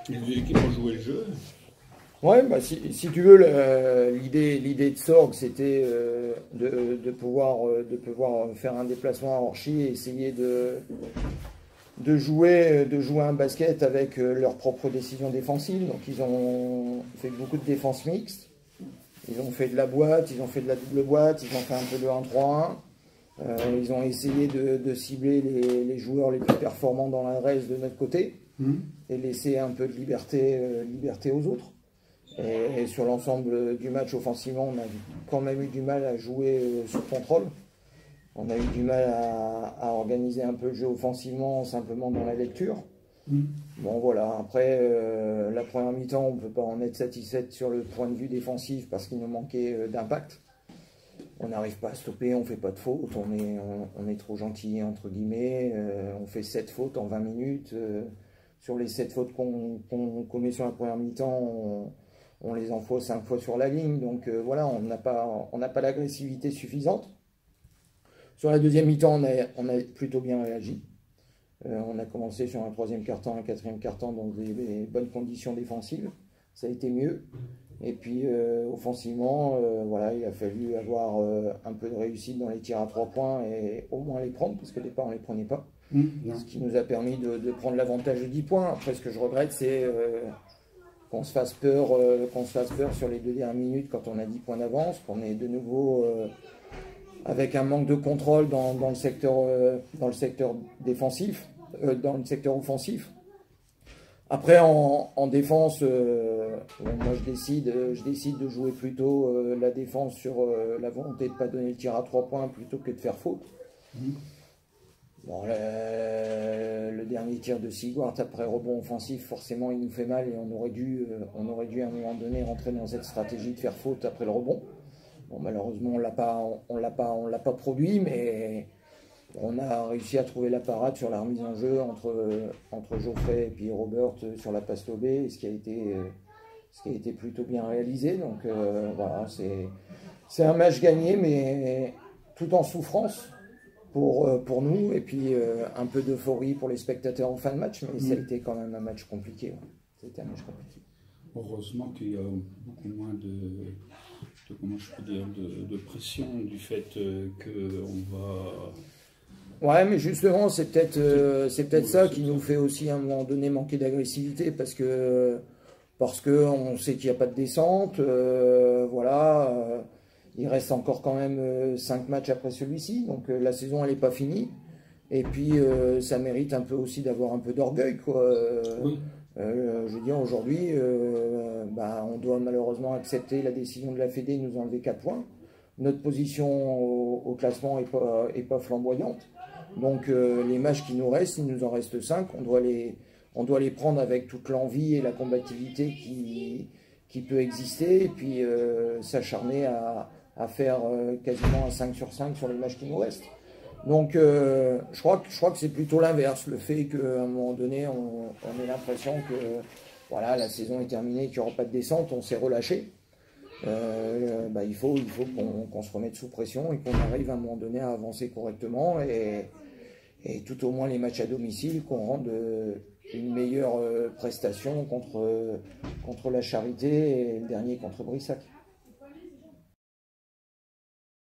Les deux équipes ont joué le jeu. Ouais, bah si tu veux, l'idée de Sorg, c'était de pouvoir faire un déplacement à Orchy et essayer de jouer un basket avec leurs propres décisions défensives. Donc ils ont fait beaucoup de défense mixte. Ils ont fait de la boîte, ils ont fait de la double boîte, ils ont fait un peu de 1-3-1. Ils ont essayé de cibler les joueurs les plus performants dans l'adresse de notre côté et laisser un peu de liberté aux autres. Et sur l'ensemble du match offensivement, on a quand même eu du mal à jouer sur contrôle. On a eu du mal à organiser un peu le jeu offensivement simplement dans la lecture. Bon voilà, après la première mi-temps, on ne peut pas en être satisfait sur le point de vue défensif parce qu'il nous manquait d'impact. On n'arrive pas à stopper, on ne fait pas de fautes, on est trop gentil entre guillemets, on fait 7 fautes en 20 minutes. Sur les 7 fautes qu'on commet sur la première mi-temps, on les envoie 5 fois sur la ligne, donc voilà, on n'a pas l'agressivité suffisante. Sur la deuxième mi-temps, on a plutôt bien réagi. On a commencé sur un troisième quart-temps, un quatrième quart-temps, donc des bonnes conditions défensives. Ça a été mieux. Et puis offensivement, voilà, il a fallu avoir un peu de réussite dans les tirs à 3 points et au moins les prendre, parce qu'au départ on ne les prenait pas. Ce qui nous a permis de prendre l'avantage de 10 points. Après, ce que je regrette, c'est qu'on se fasse peur sur les 2 dernières minutes quand on a 10 points d'avance, qu'on est de nouveau avec un manque de contrôle dans le secteur défensif, dans le secteur offensif. Après, en défense, moi je décide de jouer plutôt la défense sur la volonté de ne pas donner le tir à 3 points plutôt que de faire faute. Bon, le dernier tir de Sigwart après rebond offensif, forcément il nous fait mal et on aurait dû à un moment donné rentrer dans cette stratégie de faire faute après le rebond. Bon, malheureusement on l'a pas produit, mais on a réussi à trouver la parade sur la remise en jeu entre Geoffrey et puis Robert sur la passe lobée, ce qui a été plutôt bien réalisé. Donc voilà, c'est un match gagné, mais tout en souffrance pour nous, et puis un peu d'euphorie pour les spectateurs en fin de match, mais ça a été quand même un match compliqué. Ouais. C'était un match compliqué. Heureusement qu'il y a beaucoup moins comment je peux dire, de pression du fait qu'on va... Ouais, mais justement, c'est peut-être ça qui nous fait aussi à un moment donné manquer d'agressivité, parce que on sait qu'il n'y a pas de descente, voilà. Il reste encore quand même 5 matchs après celui-ci, donc la saison elle n'est pas finie. Et puis ça mérite un peu aussi d'avoir un peu d'orgueil, quoi. Oui. Je veux dire, aujourd'hui, on doit malheureusement accepter la décision de la Fédé de nous enlever 4 points. Notre position au classement est pas flamboyante. Donc les matchs qui nous restent, il nous en reste 5, on doit les prendre avec toute l'envie et la combativité qui peut exister, et puis s'acharner à faire quasiment un 5 sur 5 sur les matchs qui nous restent. Donc je crois que c'est plutôt l'inverse, le fait qu'à un moment donné on ait l'impression que voilà, la saison est terminée, qu'il n'y aura pas de descente, on s'est relâché. Il faut qu'on se remette sous pression et qu'on arrive à un moment donné à avancer correctement, et tout au moins les matchs à domicile, qu'on rende une meilleure prestation contre la Charité et le dernier contre Brissac.